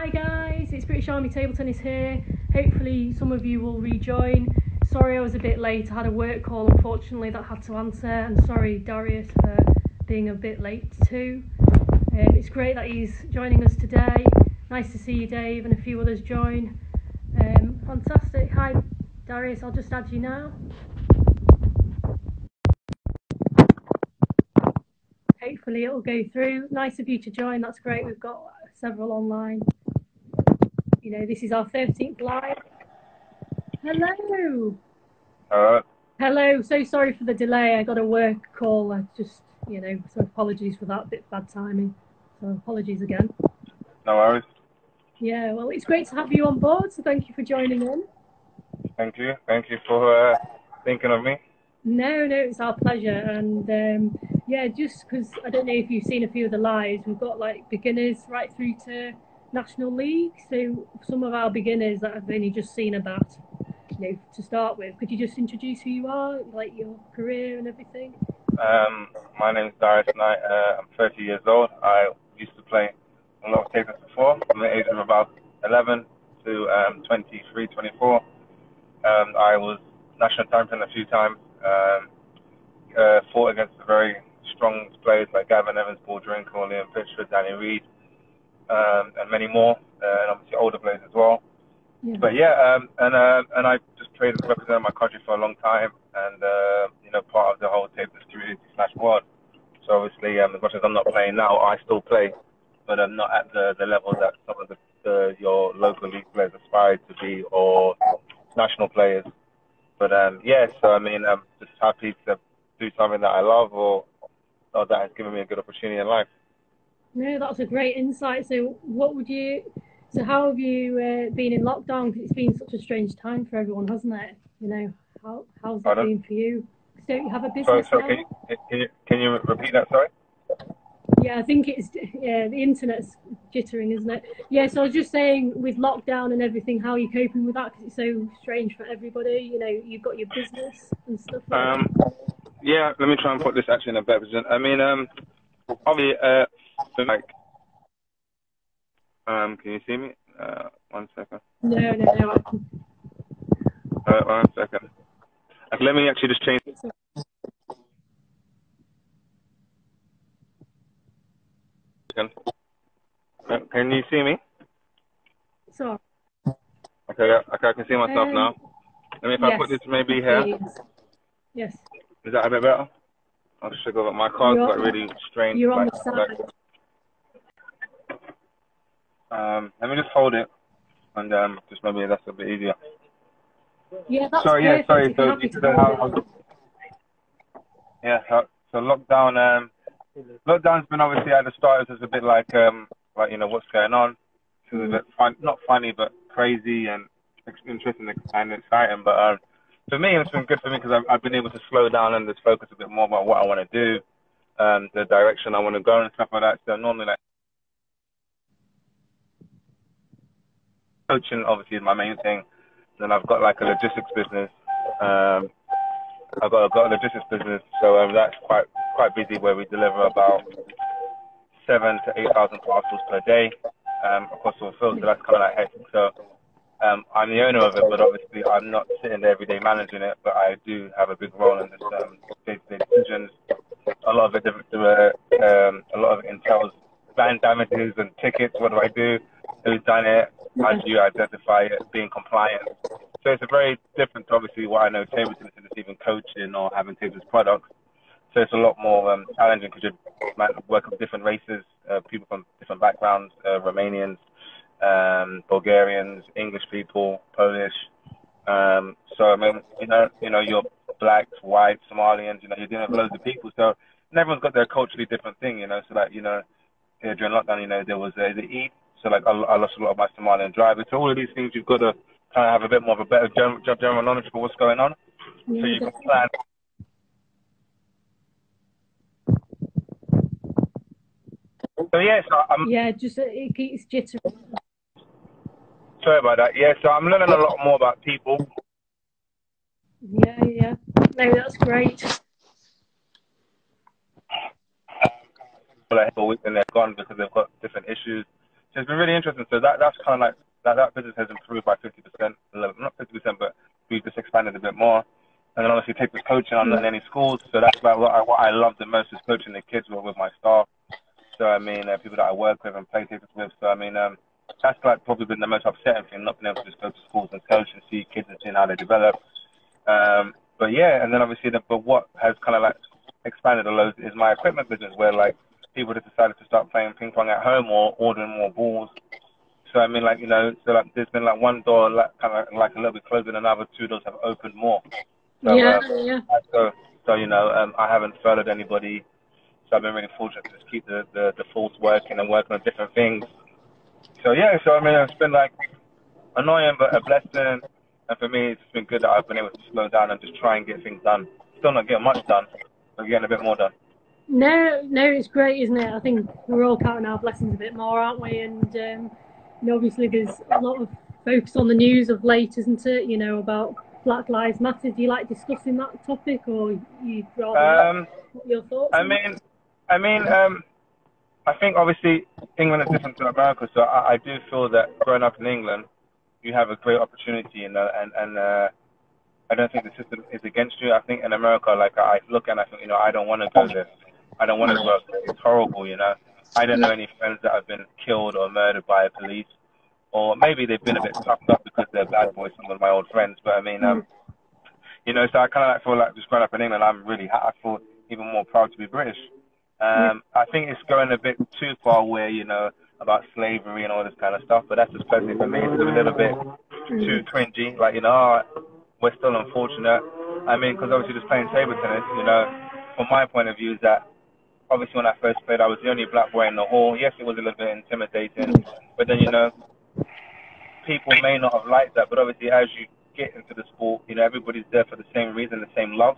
Hi guys, it's British Army Table Tennis here. Hopefully some of you will rejoin. Sorry I was a bit late, I had a work call unfortunately that I had to answer, and sorry Daruis for being a bit late too. It's great that he's joining us today. Nice to see you Dave and a few others join. Fantastic. Hi Daruis, I'll just add you now. Hopefully it'll go through. Nice of you to join, that's great. We've got several online. You know, this is our 13th live. Hello. Hello. So sorry for the delay. I got a work call. I just, so apologies for that. Bit bad timing. So apologies again. No worries. Yeah, well, it's great to have you on board. So thank you for joining in. Thank you. Thank you for thinking of me. No, it's our pleasure. And yeah, just because I don't know if you've seen a few of the lives, we've got like beginners right through to National League. So some of our beginners that have only just seen about, to start with, could you just introduce who you are, like your career and everything? My name is Daruis and I'm 30 years old. I used to play a lot of tables before, from the age of about 11 to 23, 24. I was national champion a few times, fought against the very strong players like Gavin Evans, Paul Drinkle, Liam Pitchford, Danny Reed, and many more, and obviously older players as well. Yeah. But yeah, and I just played and represented my country for a long time, and part of the whole tables community / world. So obviously, as much as I'm not playing now, I still play, but I'm not at the level that some of your local league players aspire to be, or national players. But yeah, so I mean, I'm just happy to do something that I love, or that has given me a good opportunity in life. No, that's a great insight. So how have you been in lockdown? Because it's been such a strange time for everyone, hasn't it? How's it been for you? Don't you have a business now? Can you repeat that, sorry? Yeah, I think the internet's jittering, isn't it? Yeah, so I was just saying, with lockdown and everything, how are you coping with that? Because it's so strange for everybody. You've got your business and stuff like that. Yeah, let me try and put this actually in a better position. I mean, obviously, can you see me? 1 second. No. One second. Okay, let me actually just change. Can you see me? Sorry. Okay, I can see myself now. If I put this maybe here. Yes. Is that a bit better? I'll just go, but my car's got really strange. You're on the side. Let me just hold it, and just maybe that's a bit easier. Yeah, that's perfect. Yeah, sorry. So lockdown's been obviously at the start. It was a bit like what's going on. It was a bit not funny, but crazy and interesting and exciting. But for me, it's been good for me because I've been able to slow down and just focus a bit more about what I want to do, the direction I want to go and stuff like that. So normally, like, coaching obviously is my main thing. Then I've got like a logistics business. I've got a logistics business, so that's quite busy, where we deliver about 7,000 to 8,000 parcels per day. Of course, fulfilled, so that's kind of like hectic. So I'm the owner of it, but obviously I'm not sitting there every day managing it. But I do have a big role in this day-to-day decisions. A lot of it entails van damages and tickets. What do I do? Who's done it? How do you identify it? Being compliant. So it's a very different, obviously, what I know table tennis is, even coaching or having tables products. So it's a lot more challenging because you work with different races, people from different backgrounds, Romanians, Bulgarians, English people, Polish. So I mean, you're blacks, whites, Somalians. You're dealing with loads of people. So everyone's got their culturally different thing. So like during lockdown, there was the Eid. So like I lost a lot of my Somalian drivers. So all of these things you've got to kind of have a bit more of a better general knowledge for what's going on. Yeah, so you can plan. So just it keeps jittering. Sorry about that. Yeah, so I'm learning a lot more about people. Yeah. No, that's great. And they're gone because they've got different issues. So it's been really interesting. So that's kind of like that business has improved by 50%, not 50%, but we've just expanded a bit more. And then obviously take this coaching on in any schools. So that's like what I love the most is coaching the kids with my staff. So I mean, people that I work with and play tapers with. So I mean, that's like probably been the most upsetting thing, not being able to just go to schools and coach and see kids and seeing how they develop. But yeah, and then obviously, but what has kind of like expanded a lot is my equipment business, where like people just decided to start playing ping pong at home or ordering more balls. So I mean, like, you know, so like there's been like one door like kind of like a little bit closed and another two doors have opened more. So so you know, I haven't furloughed anybody. So I've been really fortunate to just keep the force working and working on different things. So yeah, so I mean, it's been like annoying but a blessing. And for me, it's been good that I've been able to slow down and just try and get things done. Still not getting much done, but getting a bit more done. No, it's great, isn't it? I think we're all counting our blessings a bit more, aren't we? And you know, obviously there's a lot of focus on the news of late, isn't it? You know, about Black Lives Matter. Do you like discussing that topic, or you rather what your thoughts? I think obviously England is different to America, so I do feel that growing up in England, you have a great opportunity, and I don't think the system is against you. I think in America, like I look and I think, you know, I don't want to go there. I don't want to work there. It's horrible, you know. I don't know any friends that have been killed or murdered by police, or maybe they've been a bit toughed up because they're bad boys, some of my old friends. But I mean, you know, so I kind of like feel like just growing up in England, I feel even more proud to be British. I think it's going a bit too far where, you know, about slavery and all this kind of stuff, but that's just personally for me. It's a little bit too cringy. Like, you know, we're still unfortunate. I mean, because obviously just playing table tennis, you know, from my point of view is that obviously when I first played, I was the only black boy in the hall. Yes, it was a little bit intimidating, but then, you know, people may not have liked that, but obviously as you get into the sport, you know, everybody's there for the same reason, the same love.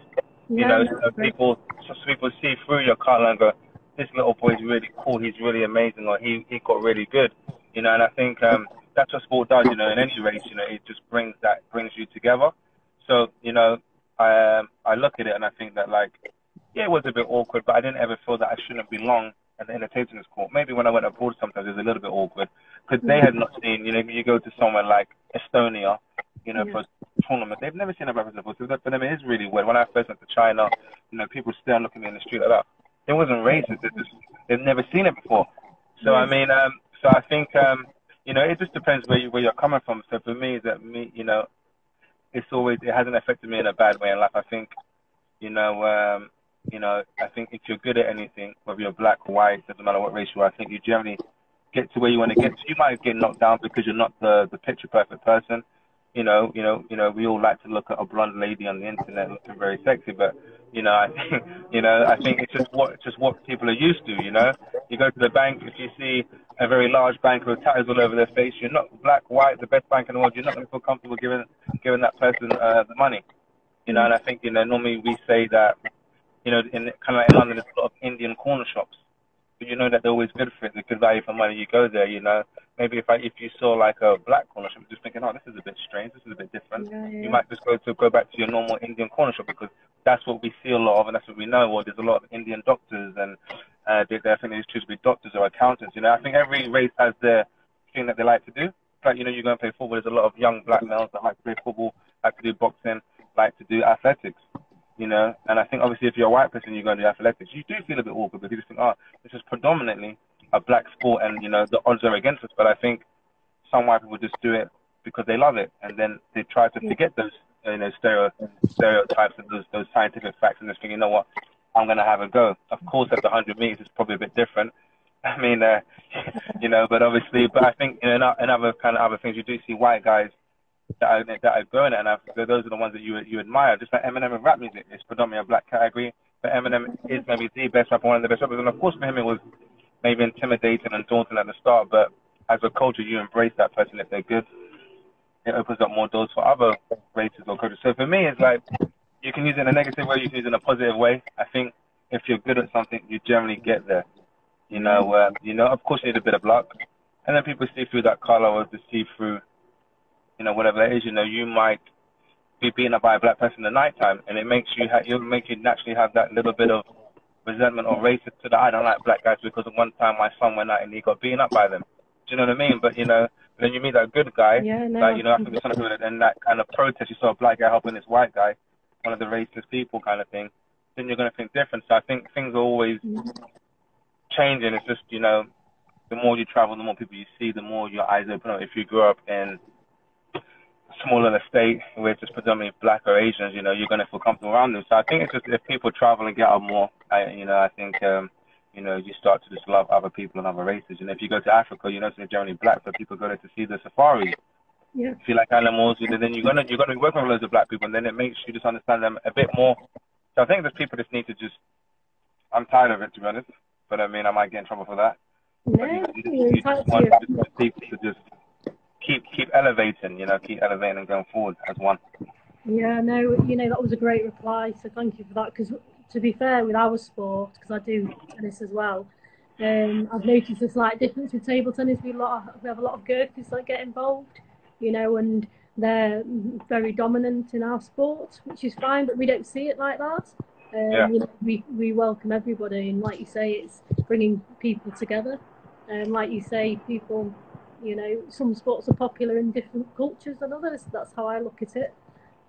You know, so people see through your color and go, this little boy's really cool, he's really amazing, or he got really good. You know, and I think that's what sport does, you know, in any race, you know, it just brings you together. So, you know, I look at it and I think that, like, yeah, it was a bit awkward, but I didn't ever feel that I shouldn't belong at the entertainment court. Maybe when I went abroad sometimes it was a little bit awkward because they had not seen, you know, you go to somewhere like Estonia, you know, for a tournament, they've never seen a black person before. So for them it is really weird. When I first went to China, you know, people stare and look at me in the street like that. It wasn't racist, they've never seen it before. So I mean, so I think, you know, it just depends where you're coming from. So for me, you know, it hasn't affected me in a bad way in life. I think, you know, I think if you're good at anything, whether you're black, white, doesn't matter what race you are, I think you generally get to where you want to get to. You might get knocked down because you're not the picture perfect person. You know, we all like to look at a blonde lady on the internet looking very sexy, but you know, I think it's just what people are used to. You know, you go to the bank, if you see a very large bank with tattoos all over their face, you're not black, white, the best bank in the world. You're not going to feel comfortable giving that person the money. You know, and I think, you know, normally we say that, you know, in kind of like in London, there's a lot of Indian corner shops, but you know that they're always good for it. They're good value for money. You go there, you know. Maybe if you saw like a black corner shop, just thinking, oh, this is a bit strange, this is a bit different. You might just go back to your normal Indian corner shop because that's what we see a lot of, and that's what we know. Or there's a lot of Indian doctors, and I think they choose to be doctors or accountants. You know, I think every race has their thing that they like to do. Like, you know, you go and play football. There's a lot of young black males that like to play football, like to do boxing, like to do athletics. You know, and I think obviously if you're a white person, you go and do athletics, you do feel a bit awkward because you just think, oh, this is predominantly a black sport, and you know the odds are against us. But I think some white people just do it because they love it, and then they try to forget those, you know, stereotypes and those scientific facts, and just think, you know what, I'm gonna have a go. Of course, at the 100 meters, it's probably a bit different. I mean, you know, but I think, you know, in other things, you do see white guys that are growing it, and those are the ones that you admire. Just like Eminem and rap music, it's predominantly a black category, but Eminem is maybe the best rapper, one of the best rappers, and of course for him it was maybe intimidating and daunting at the start, but as a culture you embrace that person if they're good. It opens up more doors for other races or cultures. So for me, it's like you can use it in a negative way, you can use it in a positive way. I think if you're good at something, you generally get there. You know, of course you need a bit of luck, and then people see through that color or to see through, you know, whatever it is. You know, you might be beaten up by a black person in the nighttime, and it'll make you naturally have that little bit of resentment or racist to that. I don't like black guys because one time my son went out and he got beaten up by them. Do you know what I mean? But, you know, then you meet that good guy, Yeah, like, no. you know, I think there's something in that kind of protest. You saw a black guy helping this white guy, one of the racist people kind of thing. Then you're going to think different. So I think things are always changing. It's just, you know, the more you travel, the more people you see, the more your eyes open up. If you grew up in a smaller estate where it's just predominantly black or Asians, you know, you're going to feel comfortable around them. So I think it's just if people travel and get out more, you know, I think, you know, you start to just love other people and other races. And if you go to Africa, you know, it's generally black, but people go there to see the safari. Yeah. If you like animals, then you're gonna be working with loads of black people, and then it makes you just understand them a bit more. So I think there's people just need to just. I'm tired of it, to be honest, but I mean, I might get in trouble for that. But No, you just want people to just keep elevating, you know, keep elevating and going forward as one. Yeah, no, you know, that was a great reply, so thank you for that. Because to be fair, with our sport, because I do tennis as well, I've noticed a slight difference with table tennis. We have a lot of Gurkhas that get involved, you know, and they're very dominant in our sport, which is fine, but we don't see it like that. Yeah. You know, we welcome everybody, and like you say, it's bringing people together. And like you say, people, you know, some sports are popular in different cultures than others. That's how I look at it.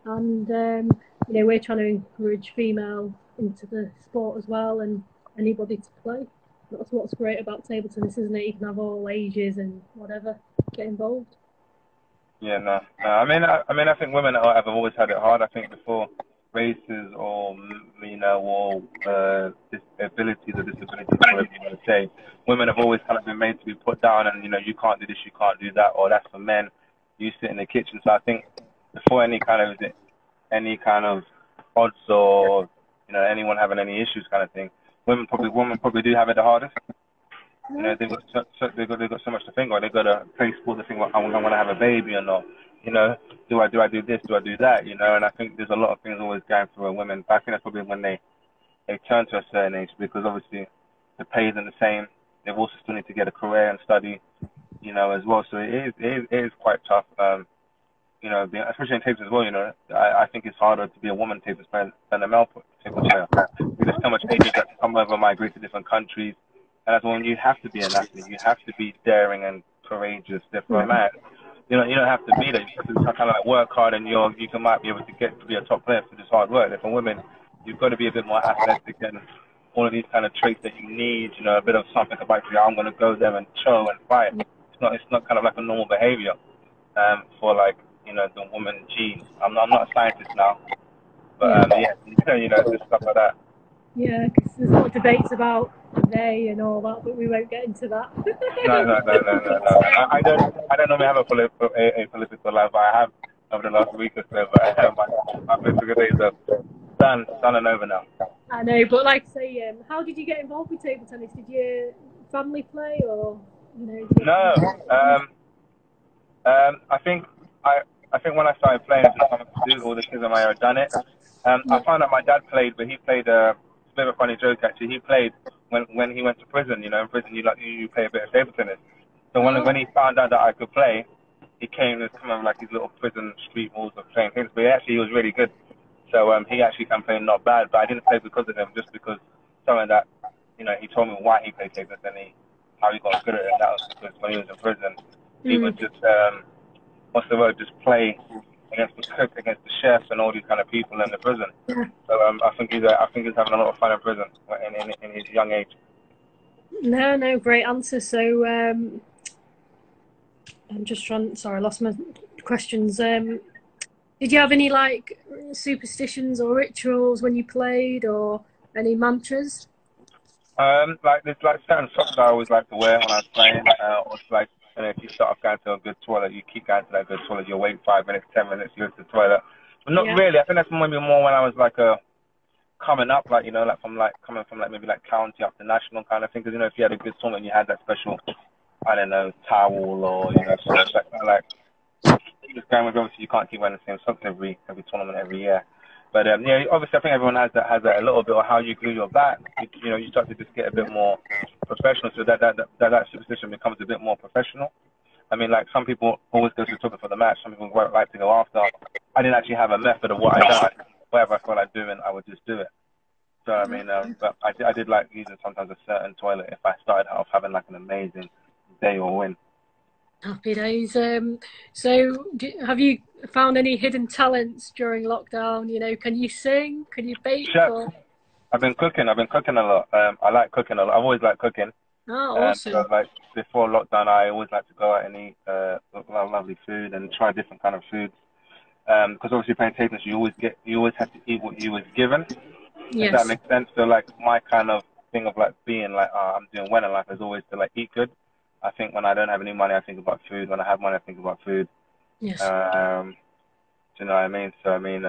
And you know, we're trying to encourage female into the sport as well, and anybody to play. That's what's great about table tennis, isn't it? You can have all ages and whatever get involved. Yeah, no. I mean, I think women have always had it hard. I think before races or, you know, or abilities or disabilities, whatever you want to say, women have always kind of been made to be put down, and you know, you can't do this, you can't do that, or that's for men. You sit in the kitchen. So I think before any kind of odds or, you know, anyone having any issues kind of thing, women probably do have it the hardest. You know, they've got so much to think about. They've got to play sport to think about, I want to have a baby or not. You know, do I do this? Do I do that? You know, and I think there's a lot of things always going through women. But I think that's probably when they turn to a certain age, because obviously the pay isn't the same. They also still need to get a career and study, you know, as well. So it is quite tough. You know, especially in tables as well. You know, I think it's harder to be a woman table player than a male table player. There's so much agents that come over, migrate to different countries. And that's when you have to be an athlete. You have to be daring and courageous. For a man, you don't have to be there. You have to kind of like work hard, and might be able to get to be a top player through this hard work. For women, you've got to be a bit more athletic and all of these kind of traits that you need. You know, a bit of something about you. I'm going to go there and show and fight. It's not kind of like a normal behavior for like, you know, the woman gene. I'm not a scientist now, but yeah, you know, just stuff like that. Yeah, because there's a lot of debates about they and all that, but we won't get into that. No. I don't normally have a political life. I have over the last week or so, but my political days are done and over now. I know, but like I say, how did you get involved with table tennis? Did your family play, or you know? No. I think when I started playing, it's just something to do. All the kids in my area had done it. I found out my dad played, but he played. It's a bit of a funny joke actually. He played when he went to prison. You know, in prison you play a bit of table tennis. So when he found out that I could play, he came to some of like his little prison street halls of playing things. But he was really good. So he actually can play not bad. But I didn't play because of him, just because something that, you know, he told me why he played table tennis and how he got good at it. And that was because when he was in prison, he would just what's the word? Just play against the cook, against the chef, and all these kind of people in the prison. So I think he's having a lot of fun in prison in his young age. No, great answer. So I'm just trying. Sorry, I lost my questions. Did you have any like superstitions or rituals when you played, or any mantras? Like there's like certain socks I always like to wear when I was playing. Or it's like, you know, if you start off going to a good toilet, you keep going to that good toilet. You wait 5 minutes, 10 minutes, you go to the toilet. But not really. I think that's maybe more when I was like coming up, like, you know, like coming from like maybe like county up to national kind of thing. Because, you know, if you had a good tournament, you had that special, I don't know, towel or, you know, sort of like kind of like just going with, obviously you can't keep wearing the same socks every tournament every year. But yeah, obviously I think everyone has that a little bit of how you glue your back. You know, you start to just get a bit more professional, so that superstition becomes a bit more professional. I mean, like some people always go to the toilet for the match. Some people won't like to go after. I didn't actually have a method of what I done. Whatever I felt like doing, I would just do it. So I mean, but I did like using sometimes a certain toilet if I started off having like an amazing day or win. Happy days. So have you found any hidden talents during lockdown? You know, can you sing? Can you bake? Chef, Or I've been cooking. I've been cooking a lot. I like cooking a lot. I've always liked cooking. oh, So awesome. like before lockdown, I always like to go out and eat lovely food and try different kind of foods. Because obviously playing table tennis, you always have to eat what you was given. If that Yes. makes sense. So like my kind of thing of like being like, oh, I'm doing well in life is always to like eat good. I think when I don't have any money, I think about food. When I have money, I think about food. Yes. Do you know what I mean? So I mean,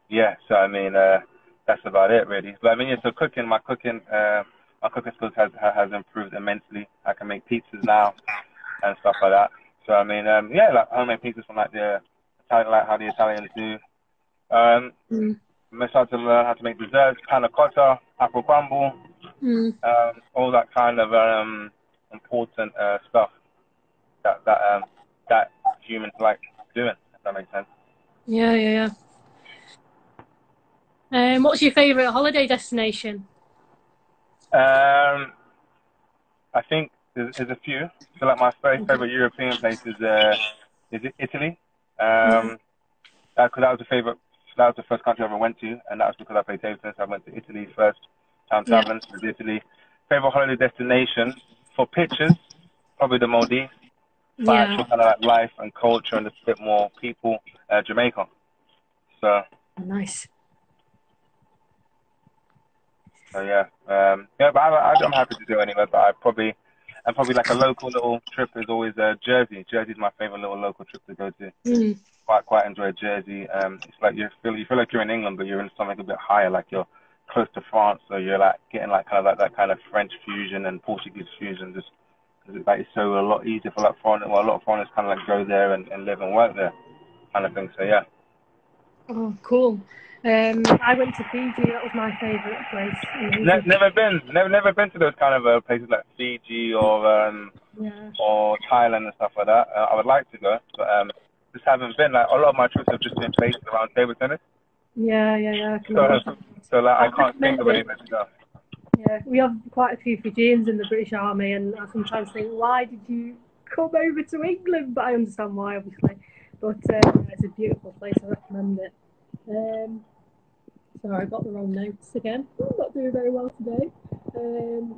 yeah. So I mean, that's about it really. But I mean, yeah. So my cooking skills has improved immensely. I can make pizzas now and stuff like that. So I mean, yeah, like homemade pizzas from like the Italian, like how the Italians do. Um, Mm. I started to learn how to make desserts, panna cotta, apple crumble, Mm. all that kind of important stuff that humans like doing. If that makes sense. Yeah, yeah, yeah. What's your favourite holiday destination? Um, I think there's a few. So like my very Okay. favorite European place is Italy. Mm. Because that was the favorite. That was the first country I ever went to, and that was because I played table tennis. I went to Italy first time Yeah. traveling to Italy. Favorite holiday destination for pictures, probably the Maldives. For Yeah. actual kind of like life and culture and a bit more people, Jamaica. So, Nice. so yeah, yeah. But I'm happy to do it anyway. But and probably like a local little trip is always Jersey. Jersey's my favorite little local trip to go to. Mm. Quite enjoy Jersey. It's like you feel like you're in England, but you're in something a bit higher, like you're close to France, so you're like getting like kind of like that kind of French fusion and Portuguese fusion. Just because it's like it's so a lot easier for like foreigners. Well, a lot of foreigners kind of like go there and live and work there, kind of thing. So yeah. Oh, cool. I went to Fiji. That was my favourite place. Amazing. Never been to those kind of places like Fiji Yeah. or Thailand and stuff like that. I would like to go, but just haven't been. Like a lot of my trips have just been based around table tennis. Yeah, yeah, yeah. I can So, imagine. so like, I I'd can't think recommend of it. anywhere to go. Yeah, we have quite a few Fijians in the British Army, and I sometimes think, why did you come over to England? But I understand why, obviously. But it's a beautiful place. I recommend it. Um, sorry, I got the wrong notes again. I'm not doing very well today. Who's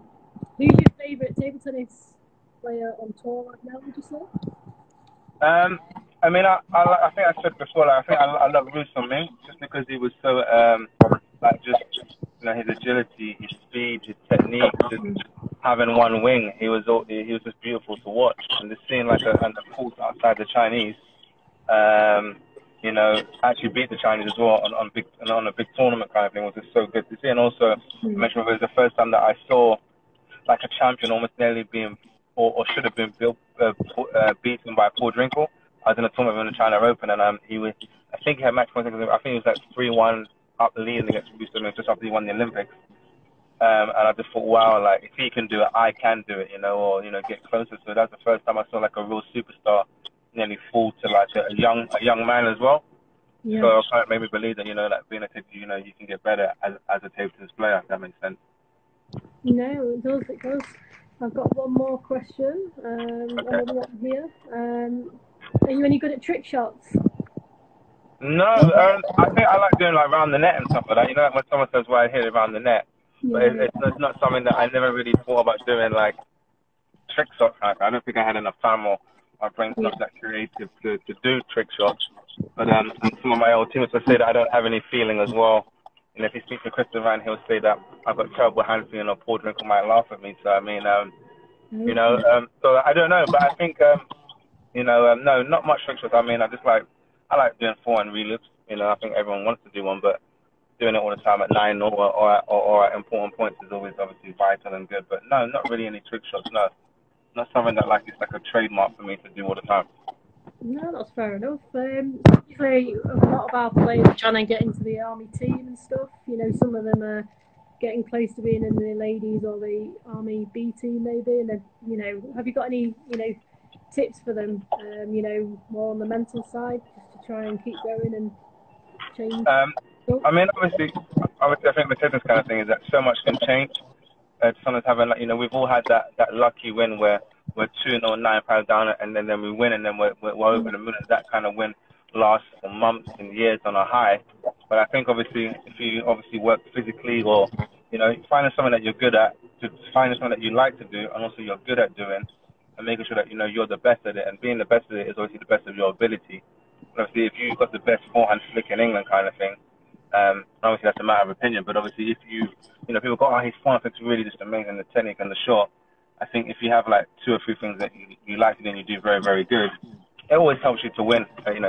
your favourite table tennis player on tour right now? Would you say? I mean, I think I said before, like, I think I love Bruce on me just because he was so, like, just, you know, his agility, his speed, his technique, just having one wing, he was just beautiful to watch. And just seeing, like, and the course outside the Chinese, um, you know, actually beat the Chinese as well on a big tournament kind of thing was just so good to see. And also, I Mm. mentioned it was the first time that I saw like a champion almost nearly being or should have been beaten by Paul Drinkle. I was in a tournament in the China Open, and he was. I think he had match points. I think he was like 3-1 up leading against Bruce Lee just after he won the Olympics. And I just thought, wow, like if he can do it, I can do it, you know, or you know, get closer. So that's the first time I saw like a real superstar nearly fall to like a young man as well. Yeah. So it kind of made me believe that you know, like being a table, you know, you can get better as a table tennis player. If that makes sense. No, it does. It does. I've got one more question. Okay. Another one here. Are you any good at trick shots? No, I think I like doing like around the net and stuff like that. You know, like when someone says, "Well, I hit it around the net," but Yeah, it's not something that I never really thought about doing like trick shots. Like, I don't think I had enough time or my brain's yeah. not that creative to do trick shots. But some of my old teammates will say that I don't have any feeling as well. And if you speak to Christopher Van, he'll say that I've got terrible hand feeling or Paul Drinkle might laugh at me. So I mean, you know, Okay. so I don't know, but I think you know, no, not much trick shots. I mean, I like doing forehand reloops. You know, I think everyone wants to do one, but doing it all the time at nine or at important points is always obviously vital and good. But no, not really any trick shots. No, not something that like it's like a trademark for me to do all the time. No, that's fair enough. Obviously, a lot of our players are trying to get into the army team and stuff. You know, some of them are getting close to being in the ladies or the army B team, maybe. And then, you know, have you got any, you know, tips for them? You know, more on the mental side, just to try and keep going and change Um, stuff. I mean, obviously, I think the tennis kind of thing is that so much can change. Sometimes having like, you know, we've all had that lucky win where we're 2-0, 9-5 down, and then we win, and then we're over the moon. That kind of win lasts for months and years on a high. But I think obviously if you obviously work physically, or finding something that you're good at, finding something that you like to do, and also you're good at doing, and making sure that you're the best at it, and being the best at it is obviously the best of your ability. And obviously, if you've got the best forehand flick in England, kind of thing, obviously that's a matter of opinion. But obviously, if people go, oh, his forehand flick's really just amazing, the technique and the shot. I think if you have like 2 or 3 things that you like to do and you do very, very good, it always helps you to win. In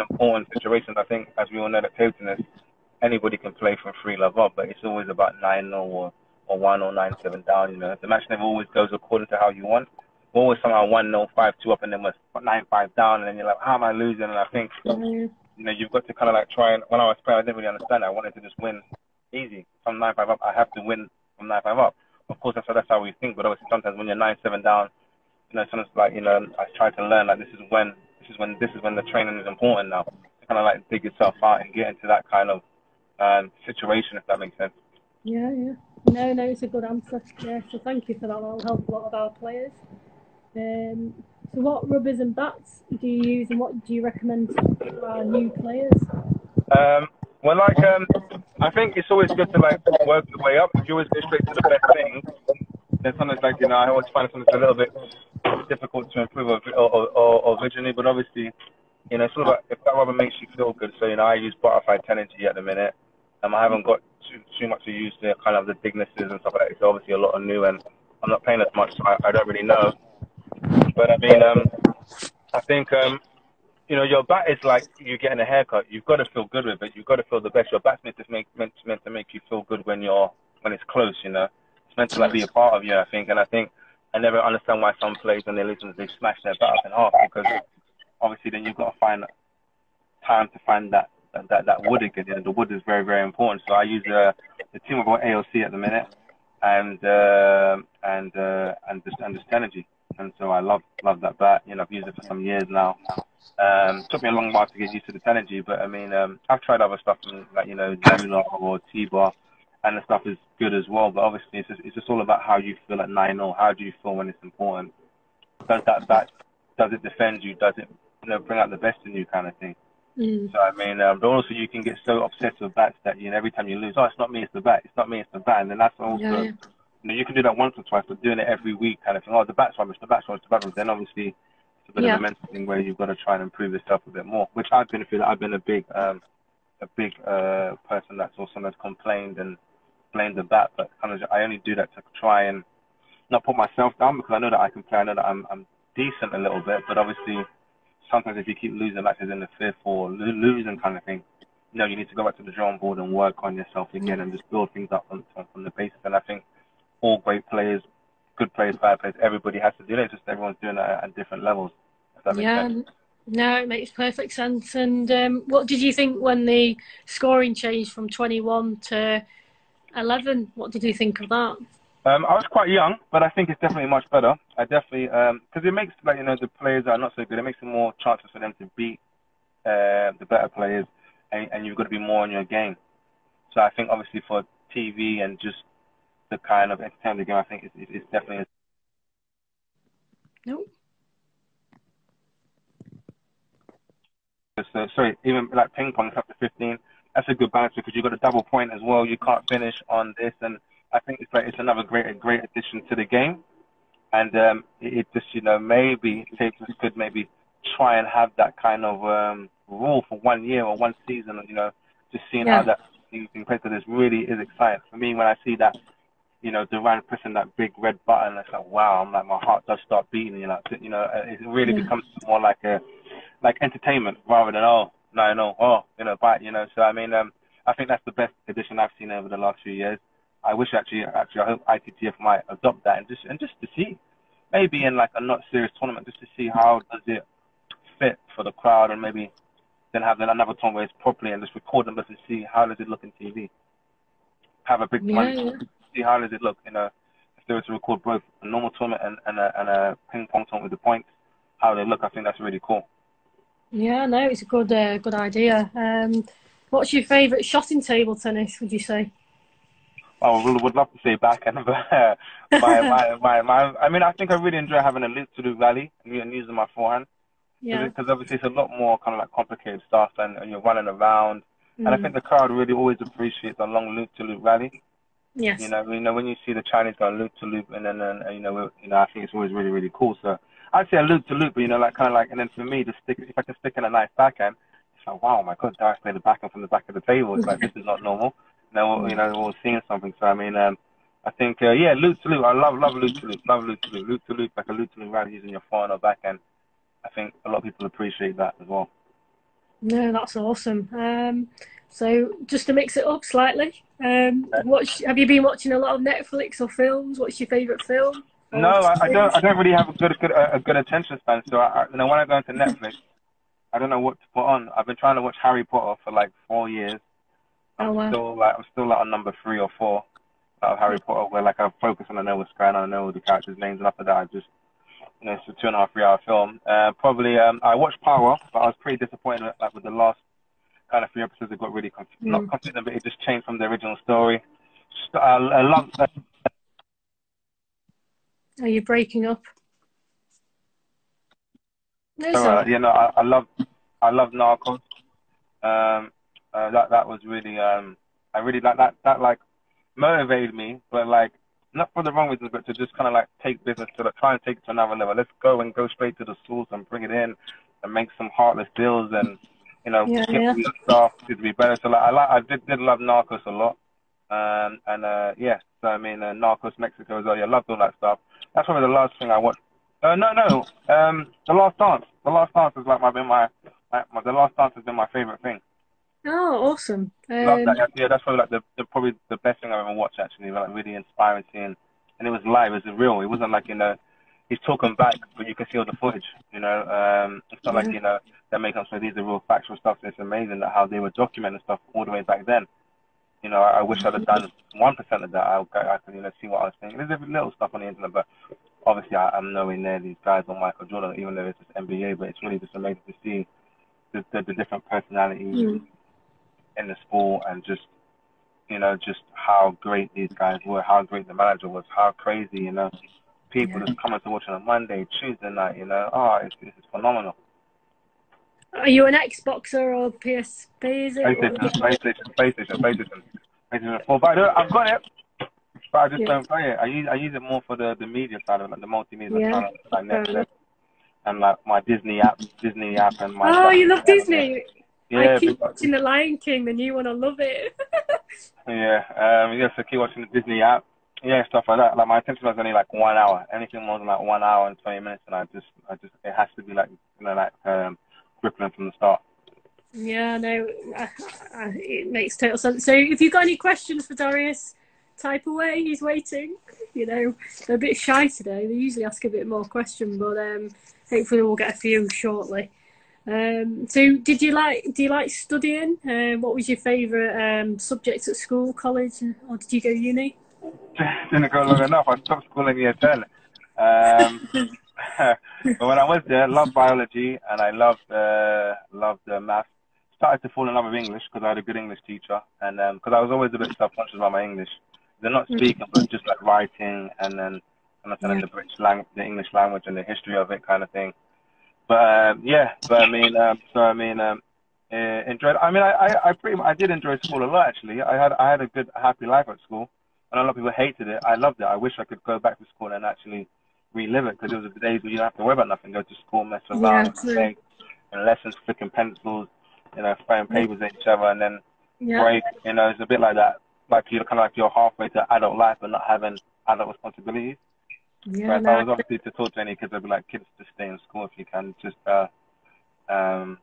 important situations, I think, as we all know, that table tennis, anybody can play from 3-love up, but it's always about 9-0 or 1 or 9-7 down. The match never always goes according to how you want. We're always somehow 1-0, 5-2 up, and then we're 9-5 down, and then you're like, how am I losing? And I think you've got to kind of like try and, when I was playing, I didn't really understand that. I wanted to just win easy. From 9-5 up, I have to win from 9-5 up. Of course, that's how we think, but obviously sometimes when you're 9-7 down, sometimes like, I try to learn, like, this is when the training is important now. To kind of like dig yourself out and get into that kind of situation, if that makes sense. Yeah. No, it's a good answer. Yeah, so thank you for that. That'll help a lot of our players. So what rubbers and bats do you use, and what do you recommend to our new players? Well, like, I think it's always good to like work your way up. If you always go straight to the best thing, then sometimes like, I always find something a little bit difficult to improve or originally, but obviously, it's all about if that rubber makes you feel good. So, I use butterfly Tenergy at the minute. I haven't got too much to use the kind of the Dignises and stuff like that. It's obviously a lot of new, and I'm not playing as much, so I don't really know. But I mean, I think, your bat is like you getting a haircut. You've got to feel good with it. You've got to feel the best. Your bat's meant to make you feel good when it's close. It's meant to like be a part of you, I think. And I think I never understand why some players when they listen, they smash their bat up in half, because obviously then you've got to find time to find that wood again. The wood is very, very important. So I use the team of AOC at the minute, and this energy. And so I love that bat. I've used it for some years now. Took me a long while to get used to the energy, but I mean, I've tried other stuff like Zula or T-Bar, and the stuff is good as well. But obviously, it's just all about how you feel at 9-0. How do you feel when it's important? Does it defend you? Does it bring out the best in you, kind of thing? So I mean, but also you can get so obsessed with bats that every time you lose, oh, it's not me, it's the bat. It's not me, it's the bat. And then that's also you can do that once or twice, but doing it every week, kind of thing. Oh, the bat's rubbish, the bat's rubbish, the bat's rubbish. Then obviously it's a bit of a mental thing where you've got to try and improve yourself a bit more. Which I've been a big person that's also complained and blamed the bat, but kind of I only do that to try and not put myself down, because I know that I can play. I know that I'm decent a little bit, but obviously sometimes if you keep losing matches in the fifth or losing kind of thing, you need to go back to the drawing board and work on yourself again and just build things up from the basis. And I think all great players, good players, bad players, everybody has to do that. It's just everyone's doing it at different levels. If that makes sense. No, it makes perfect sense. And what did you think when the scoring changed from 21 to 11? What did you think of that? I was quite young, but I think it's definitely much better. I definitely, because it makes the players that are not so good, it makes it more chances for them to beat the better players, and you've got to be more on your game. So I think obviously for TV and just the kind of entertainment game, I think it's definitely. Nope. So, sorry, even like ping pong up to 15, that's a good balance, because you've got a double point as well. You can't finish on this, and I think it's another great addition to the game. And it just maybe tables could maybe try and have that kind of rule for 1 year or one season, just seeing how that thing plays. Because it really is exciting for me when I see that Duran pressing that big red button. It's like, wow, I'm like, my heart does start beating. It really becomes more like entertainment rather than bite. So I mean, I think that's the best addition I've seen over the last few years. I wish actually I hope ITTF might adopt that and just to see, maybe in like a not serious tournament, just to see how does it fit for the crowd, and maybe then have another tournament where it's properly and just record them, just to see how does it look in TV. Have a big one, see how does it look. If they were to record both a normal tournament and a ping pong tournament with the points, how they look, I think that's really cool. Yeah, no, it's a good idea. What's your favourite shot in table tennis, would you say? I would love to say backhand, but I mean, I think I really enjoy having a loop to loop rally and using my forehand Yeah. because obviously it's a lot more kind of like complicated stuff and you're running around. And I Mm. think the crowd really always appreciates a long loop to loop rally. Yes. When you see the Chinese go loop to loop, and then I think it's always really, really cool. So I'd say a loop to loop, but like kind of like, and then for me, if I can stick in a nice backhand, it's like, wow, my God, Dark played the backhand from the back of the table. It's like this is not normal. Now, we're seeing something. So I mean, I think yeah, loop to loop. I love loop to loop, loop to loop, like a loop to loop rather using your forehand or backhand. I think a lot of people appreciate that as well. No, that's awesome. So just to mix it up slightly, have you been watching a lot of Netflix or films? What's your favourite film No, or I don't. series? I don't really have a good attention span. So when I go into Netflix, I don't know what to put on. I've been trying to watch Harry Potter for like 4 years. Oh wow. I'm still like on number 3 or 4 out of Harry Potter, where like I focus on, I know what's going on, I know all the characters' names, and after that I just it's a 2.5, 3 hour film. Probably I watched Power, but I was pretty disappointed with the last kind of 3 episodes. It got really not Mm. confusing, but it just changed from the original story. I love. Are you breaking up? No, it's all So right. I love Narcos. That was really I really like that like motivated me, but like not for the wrong reasons, but to just kind of like take business to try and take it to another level. Let's go straight to the source and bring it in and make some heartless deals and Yeah, get yeah. all your stuff to be better. So like I did love Narcos a lot. Yeah, so I mean Narcos Mexico as well. Yeah, I loved all that stuff. That's probably the last thing I watched. No. The Last Dance. The Last Dance is like the Last Dance has been my favorite thing. Oh, awesome. Love that. Yeah, that's probably like probably the best thing I've ever watched actually. Like really inspiring seeing, and it was live. It was real. It wasn't like he's talking back, but you can see all the footage. It's not like Yeah, they're making up. So these are real factual stuff. So it's amazing that how they were documenting stuff all the way back then. I wish I'd have done 1% of that. I could see what I was thinking. There's little stuff on the internet, but obviously I'm nowhere near these guys on Michael Jordan, even though it's just NBA. But it's really just amazing to see the different personalities mm. in the sport and just how great these guys were, how great the manager was, how crazy, people Yeah. just coming to watch on a Monday, Tuesday night, oh, it's phenomenal. Are you an Xboxer or PSP? Is it? What? PlayStation 4. But I've got it, but I just Yeah, don't play it. I use it more for the media side of it, like the multimedia yeah. channel, like Fair Netflix enough. and like my Disney app and my Oh, you love anime. Disney. I Yeah, keep watching The Lion King, the new one. I love it. so keep watching the Disney app. Yeah, stuff like that. Like my attention was only like 1 hour. Anything more than like 1 hour and 20 minutes, and I just, it has to be like, gripping from the start. Yeah, no, it makes total sense. So, if you've got any questions for Darius, type away. He's waiting. They're a bit shy today. They usually ask a bit more question, but hopefully we'll get a few shortly. So, do you like studying? What was your favourite subjects at school, college, or did you go uni? Didn't go long enough. I stopped school in year 10. But when I was there, I loved biology and I loved math. Started to fall in love with English because I had a good English teacher, and because I was always a bit self-conscious about my English. They're not speaking, but just like writing and then understanding Yeah, the the English language and the history of it, kind of thing. But I mean, enjoyed. I mean, I did enjoy school a lot actually. I had a good, happy life at school, and a lot of people hated it. I loved it. I wish I could go back to school and actually relive it because it was the days where you don't have to worry about nothing. Go to school, mess yeah, around, true. play, and lessons, flicking pencils, throwing papers at each other, and then Yeah, break. It's a bit like that. Like you're kind of like you're halfway to adult life, but not having adult responsibilities. yeah, But if I no, was obviously to talk to any kids, I'd be like, kids, just stay in school if you can. Just and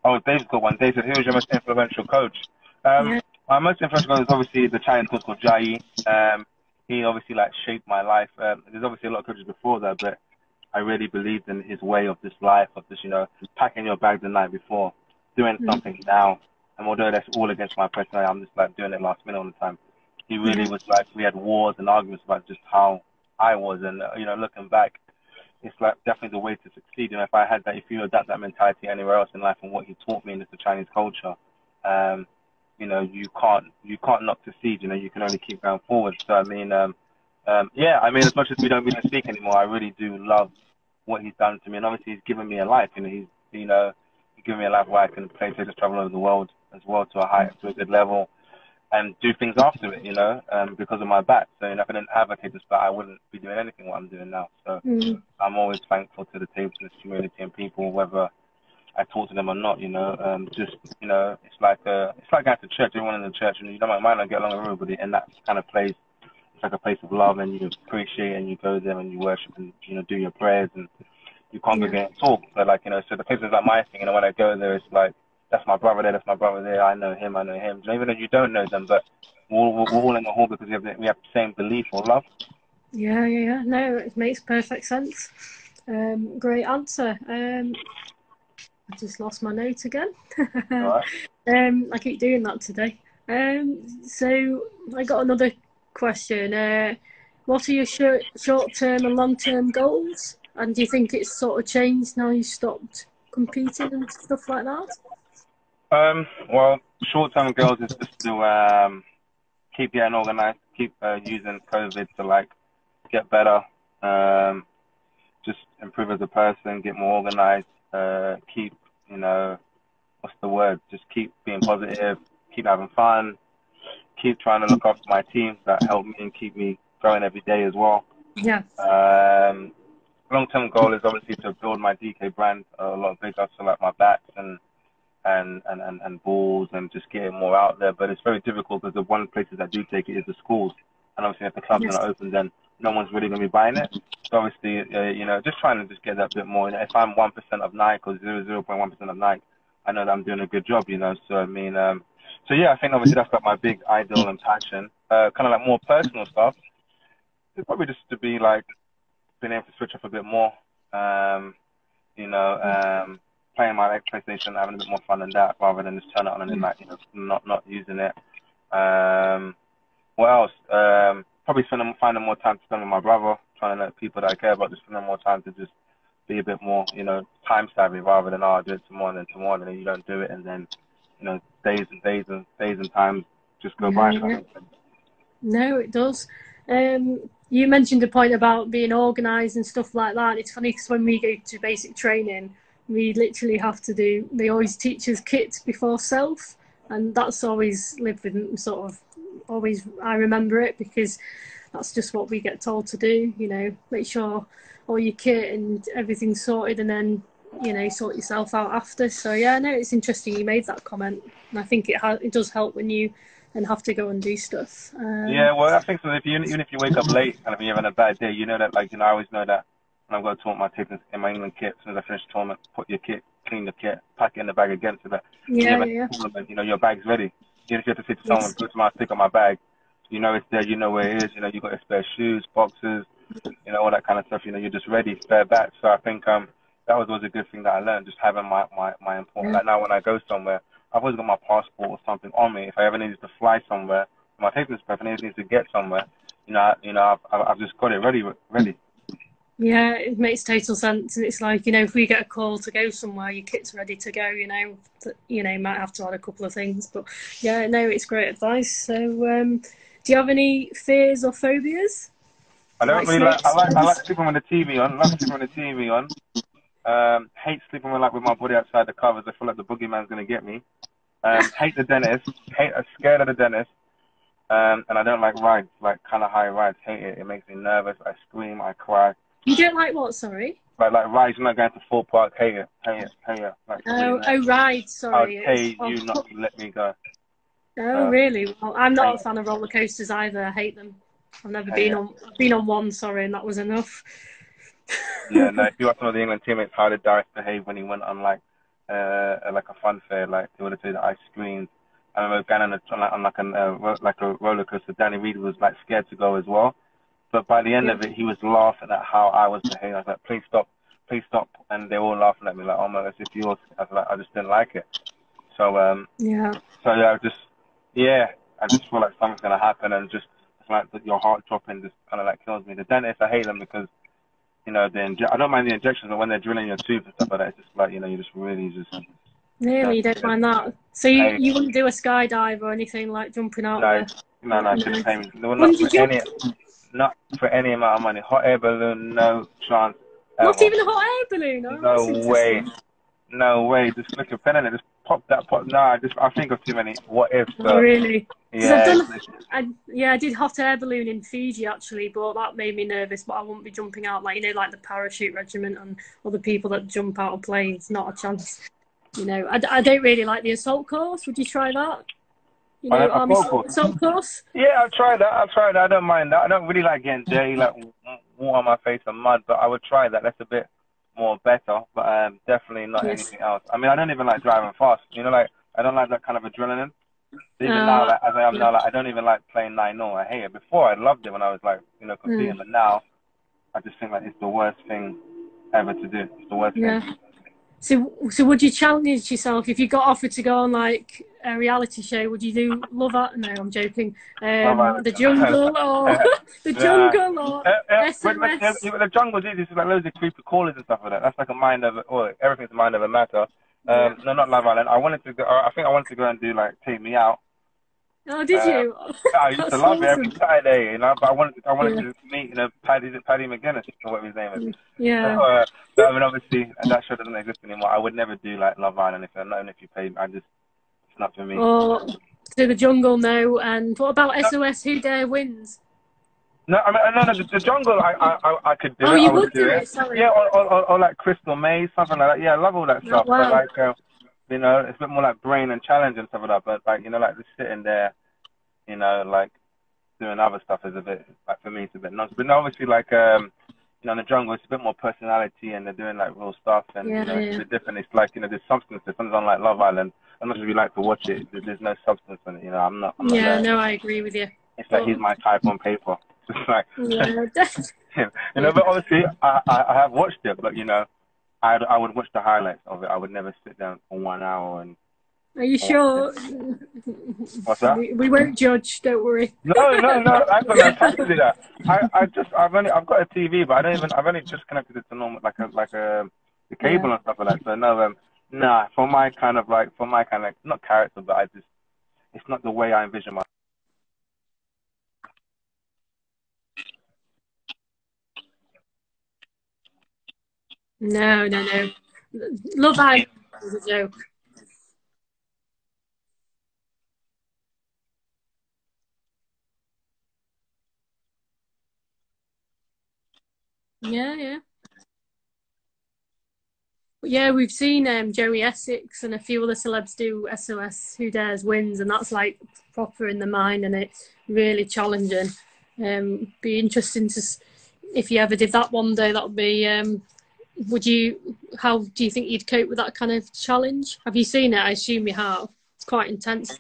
oh, Dave's got one. Dave said, "Who was your most influential coach?" yeah, My most influential coach is obviously the Chinese coach called Jai. He obviously like shaped my life. There's obviously a lot of coaches before that, but I really believed in his way of this life of this, packing your bag the night before, doing something now. And although that's all against my personality, I'm just like doing it last minute all the time. He really yeah, was like, we had wars and arguments about just how I was, and looking back, it's like definitely the way to succeed. If I had that, if you adapt that mentality anywhere else in life and what he taught me in the Chinese culture, you know, you can't not succeed. You know, you can only keep going forward. So I mean, yeah, I mean, as much as we don't really speak anymore, I really do love what he's done to me, and obviously he's given me a life. You know, he's given me a life where I can play tennis, travel over the world as well to a good level, and do things after it, you know, because of my back. So, you know, if I didn't have a table spot, I wouldn't be doing anything what I'm doing now. So I'm always thankful to the table tennis community and people, whether I talk to them or not, you know. Just, you know, it's like going to church. Everyone in the church, and you don't might not get along with everybody, and that kind of place, it's like a place of love, and you appreciate, and you go there and you worship, and, you know, do your prayers, and you congregate and talk. But, like, you know, so the place is like my thing, and when I go there, it's like, that's my brother there, that's my brother there, I know him. Even though you don't know them, but we're all in the hall because we have the same belief or love. Yeah. No, it makes perfect sense. Great answer. I just lost my note again. All right. I keep doing that today. So I got another question. What are your short-term and long-term goals? And do you think it's sort of changed now you stopped competing and stuff like that? Well, short-term goals is just to keep getting organized, keep using COVID to like get better, just improve as a person, get more organized, keep, you know, what's the word? Just keep being positive, keep having fun, keep trying to look after my team that help me and keep me going every day as well. Yeah. Long-term goal is obviously to build my DK brand, a lot of big ups to like my bats and balls, and just getting more out there. But it's very difficult because the one places that do take it is the schools, and obviously if the clubs are not open, then no one's really going to be buying it. So obviously, you know, just trying to just get that bit more. You know, if I'm 1% of Nike or 0.1% of Nike, I know that I'm doing a good job. You know, so I mean, so yeah, I think obviously that's like my big ideal and passion. Kind of like more personal stuff. It's probably just to be like being able to switch off a bit more. You know, playing my PlayStation, having a bit more fun than that, rather than just turn it on and then like, you know, not using it. What else? Probably finding more time to spend with my brother, trying to let people that I care about just spending more time to just be a bit more, you know, time savvy, rather than, oh, I'll do it tomorrow and then you don't do it, and then, you know, days and times just go by. Yeah. No, it does. You mentioned a point about being organised and stuff like that. It's funny because when we go to basic training, we literally have to do, they always teach us kit before self, and that's always lived with sort of, always I remember it because that's just what we get told to do, you know, make sure all your kit and everything's sorted, and then, you know, sort yourself out after. So yeah, no, it's interesting you made that comment, and I think it does help when you and have to go and do stuff. Yeah, well, I think so. Even if you wake up late and if you're having a bad day, you know that, like, you know, I always know that when I've got to tournament, my taking in my England kit, as soon as I finish the tournament, put your kit, clean the kit, pack it in the bag again, so that when you have a tournament, you know, your bag's ready. Even if you have to say to someone, put my stick on my bag, you know it's there, you know where it is, you know, you got your spare shoes, boxes, you know, all that kind of stuff, you know, you're just ready, spare back. So I think that was always a good thing that I learned, just having my important, like now when I go somewhere, I've always got my passport or something on me. If I ever needed to fly somewhere, my taking stuff, and it needs to get somewhere, you know, I've just got it ready. Yeah, it makes total sense, and it's like, you know, if we get a call to go somewhere, your kit's ready to go. You know, you might have to add a couple of things, but yeah, no, it's great advice. So, do you have any fears or phobias? I don't really like. I like sleeping with the TV on. Love sleeping with the TV on. Hate sleeping with my body outside the covers. I feel like the boogeyman's gonna get me. Hate the dentist. Scared of the dentist. And I don't like rides, like kind of high rides. Hate it. It makes me nervous. I scream. I cry. You don't like what? Sorry. Like rides. I'm not going to Fort Park. Hate it. Like, rides. Sorry. I'll pay you not to let me go. Oh, really? Well, I'm not a fan of roller coasters either. I hate them. I've never been on. I've been on one. Sorry, and that was enough. Yeah, no. If you watch some of the England teammates, how did Daruis behave when he went on like a fun fair? Like they would have said that I screamed. I remember going on a roller coaster. Danny Reed was like scared to go as well, but by the end of it, he was laughing at how I was behaving. I was like, please stop, and they were all laughing at me like, oh my, as if yours. I was like, I just didn't like it. So I just feel like something's gonna happen, and just it's like your heart dropping just kind of like kills me. The dentists, I hate them because, you know, I don't mind the injections, but when they're drilling your tooth and stuff like that, it's just like, you know, you just really just Really, you don't mind that? So I, you wouldn't do a skydive or anything like jumping out no, of no, a... couldn't No. pay me. No, Bungee jump? not for any amount of money. Hot air balloon, no chance Not ever. even a hot air balloon? Oh, that's No way. interesting. No way. Just flick a pen in it. Just pop that pop. No, I think of too many what ifs. Oh, But really? Because I've yeah, done... I did hot air balloon in Fiji, actually, but that made me nervous. But I wouldn't be jumping out, like, like the parachute regiment and other people that jump out of planes. Not a chance. I don't really like the assault course. Would you try that? a Army phone call. assault course? Yeah, I'll try that. I'll try that. I don't mind that. I don't really like getting dirty, like water on my face and mud, but I would try that. That's a bit more better, but definitely not Yes. anything else. I mean, I don't even like driving fast. Like I don't like that kind of adrenaline. Even now, Uh, like as I am yeah. now, like I don't even like playing 9-0. I hate it. Before I loved it when I was like, competing, but now I just think like it's the worst thing ever to do. It's the worst thing. Yeah. So would you challenge yourself if you got offered to go on like a reality show? Would you do Love It? No, I'm joking. The Jungle or the Nah. Jungle or But SOS? the jungle's easy. It's like loads of creepy callers and stuff like that. That's like a mind of or everything's a mind of a matter. Yeah. No, not Love Island. I wanted to go. I think I wanted to go and do like Take Me Out. Oh, did you? I used to That's love it every awesome. Saturday, but I wanted Yeah. to meet, Paddy McGuinness or whatever his name is. So, Yeah. but I mean, obviously, that show doesn't exist anymore. I would never do like Love Island not even if you paid. It's not for me. Or to the Jungle, no. And what about SOS? Who Dare Wins? No, I mean, no, the jungle, I could do Oh, it. I you would would do do it. it. Sorry. Yeah, or like Crystal Maze, something like that. Yeah, I love all that Oh, stuff. But wow. like, it's a bit more like brain and challenge and stuff like that. But like, like just sitting there, like doing other stuff is a bit, like for me, it's a bit nonsense. But no, obviously, like, in the jungle, it's a bit more personality and they're doing like real stuff and, Yeah, it's a yeah. bit different. It's like, there's substance. It's something like Love Island. As much as we like to watch it, there's no substance in it. I'm not Yeah, there. no, I agree with you. It's like he's my type on paper. It's like, Yeah, definitely. but obviously I have watched it, but I would watch the highlights of it. I would never sit down for 1 hour and Are you watch sure? it. What's that? We won't judge. Don't worry. No, I haven't got time to do that. I've got a TV, but I've only just connected it to normal like the cable Yeah. and stuff like that. So no, nah, for my kind of not character, but it's not the way I envision my. No, no, no. Love Island is a joke. Yeah, yeah. Yeah, we've seen Joey Essex and a few other celebs do SOS Who Dares Wins, and that's like proper in the mind, and it's really challenging. Be interesting if you ever did that one day. That would be. Would you? How do you think you'd cope with that kind of challenge? Have you seen it? I assume you have. It's quite intense.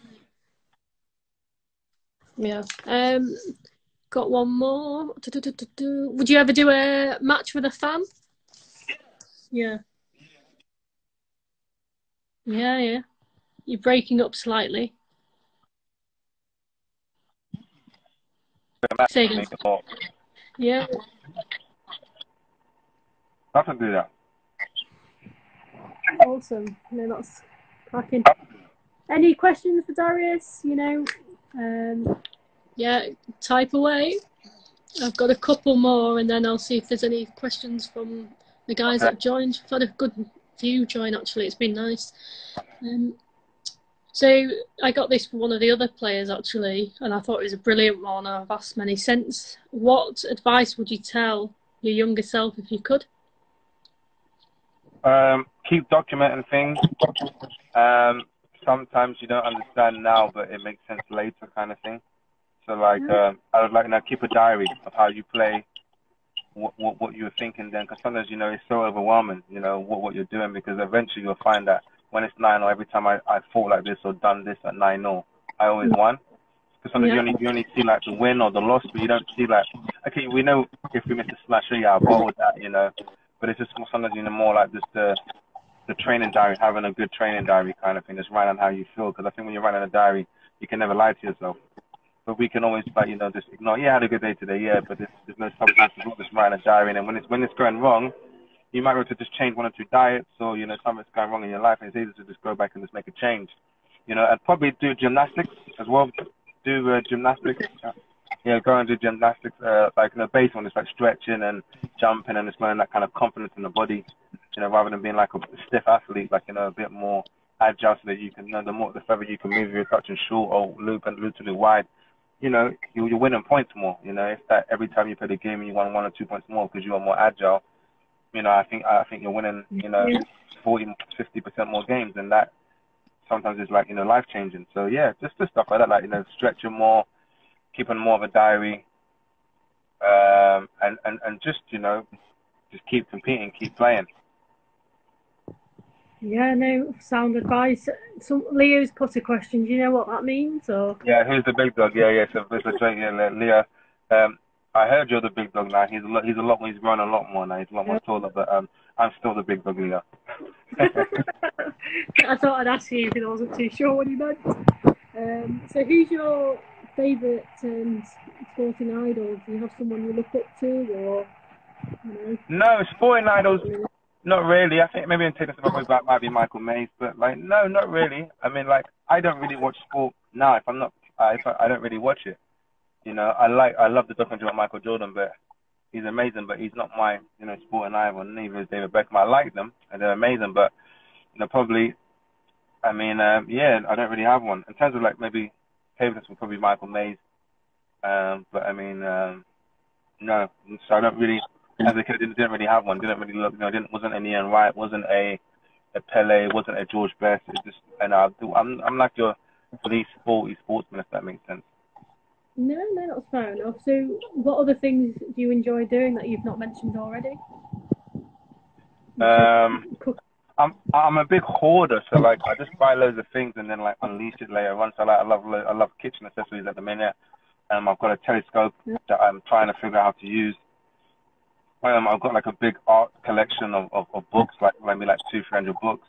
Yeah. Got one more. Would you ever do a match with a fan? Yeah. Yeah, yeah. You're breaking up slightly. Say again. Yeah. I can do that. Awesome. No, that's cracking. Any questions for Darius? Yeah, type away. I've got a couple more, and then I'll see if there's any questions from the guys Okay. that joined. I've had a good few join, actually. It's been nice. So I got this from one of the other players, actually, and I thought it was a brilliant one. I've asked many since. What advice would you tell your younger self if you could? Keep documenting things. Sometimes you don't understand now, but it makes sense later, kind of thing. So like, I would like keep a diary of how you play, what you were thinking then, because sometimes it's so overwhelming, what you're doing, because eventually you'll find that when it's 9-0, every time I fought like this or done this at 9-0, I always won. Because sometimes you only see like the win or the loss, but you don't see like, okay, we know if we miss a smash, yeah, I bottled that, but it's just sometimes more like just the training diary, having a good training diary kind of thing, just writing how you feel. Because I think when you're writing a diary, you can never lie to yourself. But we can always like just ignore. Yeah, I had a good day today. Yeah, but there's no substance. It's all just writing a diary, and when it's going wrong, you might want to just change one or two diets, or something's going wrong in your life, and it's easy to just go back and just make a change. And probably do gymnastics as well. Do gymnastics. Go and do gymnastics, based on just like stretching and jumping and just learning that kind of confidence in the body, rather than being like a stiff athlete, a bit more agile, so that you can, the further you can move your touching short or loop to the wide, you're winning points more. If that every time you play the game and you won 1 or 2 points more because you are more agile, I think you're winning, 40-50% more games, and that sometimes is life changing. So yeah, just stuff like that, stretching more, keeping more of a diary, and just just keep competing, keep playing. Yeah, no, sound advice. So Leo's put a question. Do you know what that means, or? Yeah, who's the big dog? Yeah. So it's a joke. Yeah, Leo. I heard you're the big dog now. He's grown a lot more now. He's a lot more taller, but I'm still the big dog, Leo. I thought I'd ask you because I wasn't too sure what you meant. So who's your favourite sporting idol? Do you have someone you look up to, or No, sporting idols, not really. I think maybe in taking some that might be Michael Mays, but no, not really. I mean, I don't really watch sport now. If I don't really watch it. I love the documentary on Michael Jordan, but he's amazing. But he's not my sporting idol. Neither is David Beckham. I like them and they're amazing, but probably. I mean, I don't really have one. In terms of maybe favorites would probably Michael Mays. But I mean, no. So I don't really, as a kid, didn't really have one. Didn't really look, wasn't an Ian Wright, wasn't a Pele, wasn't a George Best. It just, I'm like your least sportsman, if that makes sense. No, that's fair enough. So what other things do you enjoy doing that you've not mentioned already? I'm a big hoarder, so I just buy loads of things and then unleash it later on. So I love kitchen accessories at the minute. I've got a telescope that I'm trying to figure out how to use. I've got a big art collection of books, maybe 200-300 books.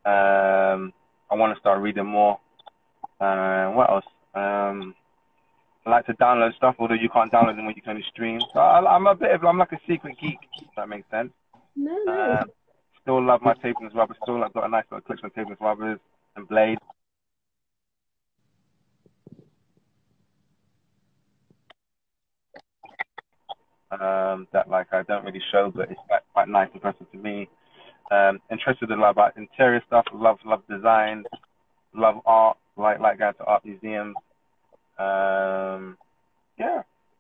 I want to start reading more. What else? I like to download stuff, although you can't download them when you can only stream. So I'm like a secret geek, if that makes sense. No. Still love my tape and rubbers. Still, I've got a nice little collection of tape and rubbers and blades. That I don't really show, but it's quite nice and impressive to me. Interested in a lot about interior stuff. Love design. Love art. Like going to art museums.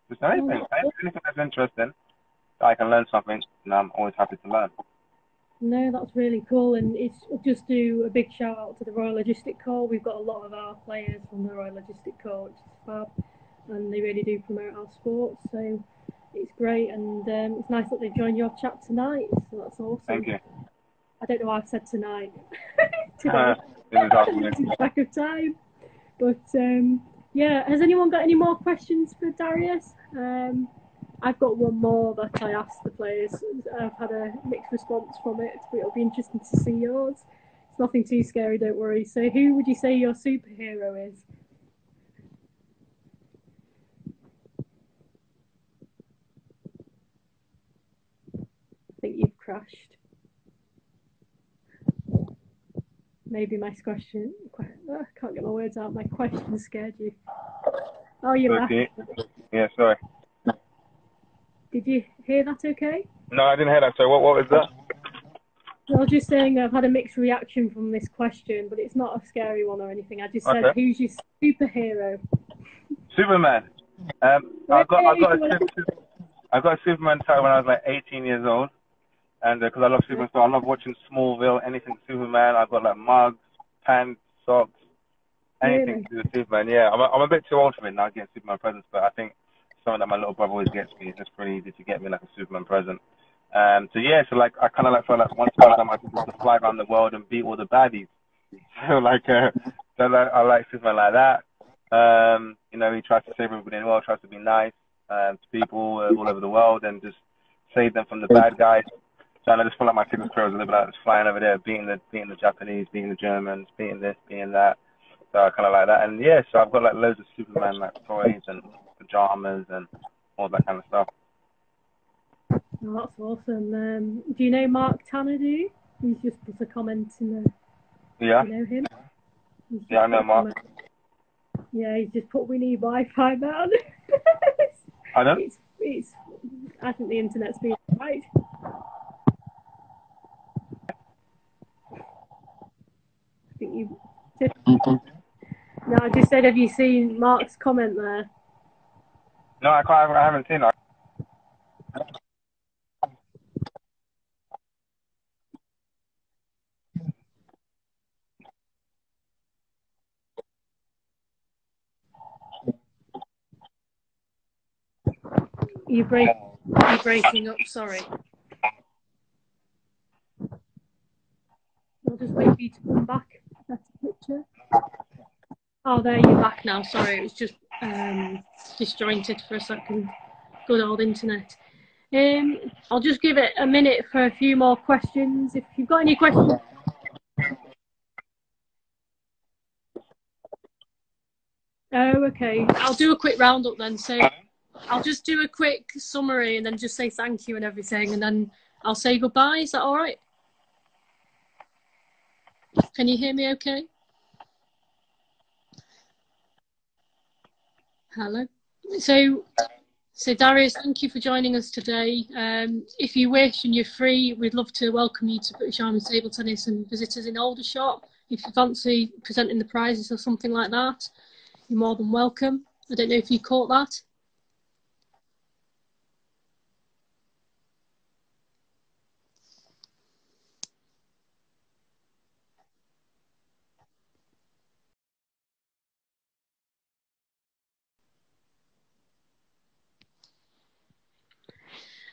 Just anything that's interesting. I can learn something, and I'm always happy to learn. No, that's really cool, and it's just do a big shout out to the Royal Logistic Corps. We've got a lot of our players from the Royal Logistic Corps, which is fab, and they really do promote our sport. So it's great, and it's nice that they've joined your chat tonight. So that's awesome. Thank you. I don't know why I've said tonight. Back of time, but has anyone got any more questions for Daruis? I've got one more that I asked the players. I've had a mixed response from it, but it'll be interesting to see yours. It's nothing too scary, don't worry. So who would you say your superhero is? I think you've crashed. Maybe my question... I can't get my words out. My question scared you. Oh, you laughed. Yeah, sorry. Did you hear that okay? No, I didn't hear that. So what was that? I was just saying I've had a mixed reaction from this question, but it's not a scary one or anything. I just said, who's your superhero? Superman. I got a Superman title when I was 18 years old, and because I love Superman, so I love watching Smallville, anything Superman. I've got mugs, pants, socks, anything to do with Superman. Yeah, I'm a bit too old for it now, getting Superman presents, but I think something that my little brother always gets me. It's just pretty easy to get me a Superman present. So I kind of felt once upon a time I could just fly around the world and beat all the baddies. So I like Superman like that. He tries to save everybody in the world, tries to be nice to people all over the world and just save them from the bad guys. So I just feel like my Superman career was a little bit just flying over there, beating the Japanese, beating the Germans, beating this, beating that. So I kind of like that. And so I've got loads of Superman toys and pajamas and all that kind of stuff. Oh, that's awesome. Do you know Mark Tanadu? He's just put a comment in the. Yeah. You know him? Yeah, I know Mark. Yeah, he's just put we need Wi-Fi man. I know. It's. I think the internet's been right. I think you. No, I just said, have you seen Mark's comment there? No, I haven't seen it. You're breaking up. Sorry. I'll just wait for you to come back. That's a picture. Oh, there you're back now. Sorry, it was just disjointed for a second. Good old internet. I'll just give it a minute for a few more questions. If you've got any questions. Oh, okay. I'll do a quick roundup then. So I'll just do a quick summary and then just say thank you and everything, and then I'll say goodbye. Is that all right? Can you hear me okay? Hello. So Daruis, thank you for joining us today. If you wish and you're free, we'd love to welcome you to British Army Table Tennis and visitors in Aldershot. If you fancy presenting the prizes or something like that, you're more than welcome. I don't know if you caught that.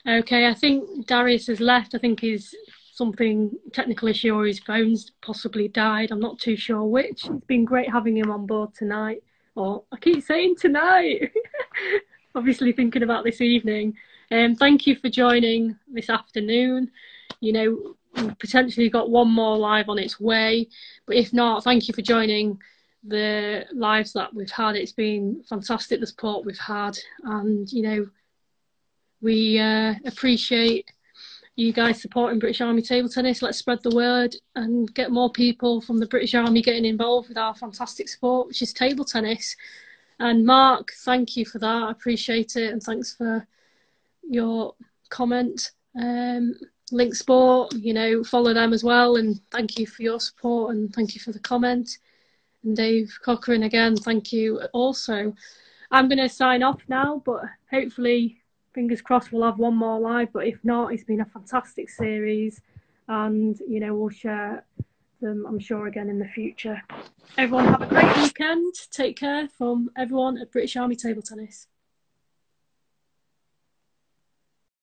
Okay, I think Daruis has left. I think he's something technical issue or his phone's possibly died. I'm not too sure which. It's been great having him on board tonight. Or I keep saying tonight. Obviously thinking about this evening. Thank you for joining this afternoon. You know, we've potentially got one more live on its way. But if not, thank you for joining the lives that we've had. It's been fantastic, the support we've had. And, you know, we appreciate you guys supporting British Army Table Tennis. Let's spread the word and get more people from the British Army getting involved with our fantastic sport, which is table tennis. And Mark, thank you for that. I appreciate it. And thanks for your comment. Link Sport, you know, follow them as well. And thank you for your support and thank you for the comment. And Dave Cochrane, again, thank you also. I'm going to sign off now, but hopefully, fingers crossed, we'll have one more live. But if not, it's been a fantastic series. And, you know, we'll share them, I'm sure, again in the future. Everyone have a great weekend. Take care from everyone at British Army Table Tennis.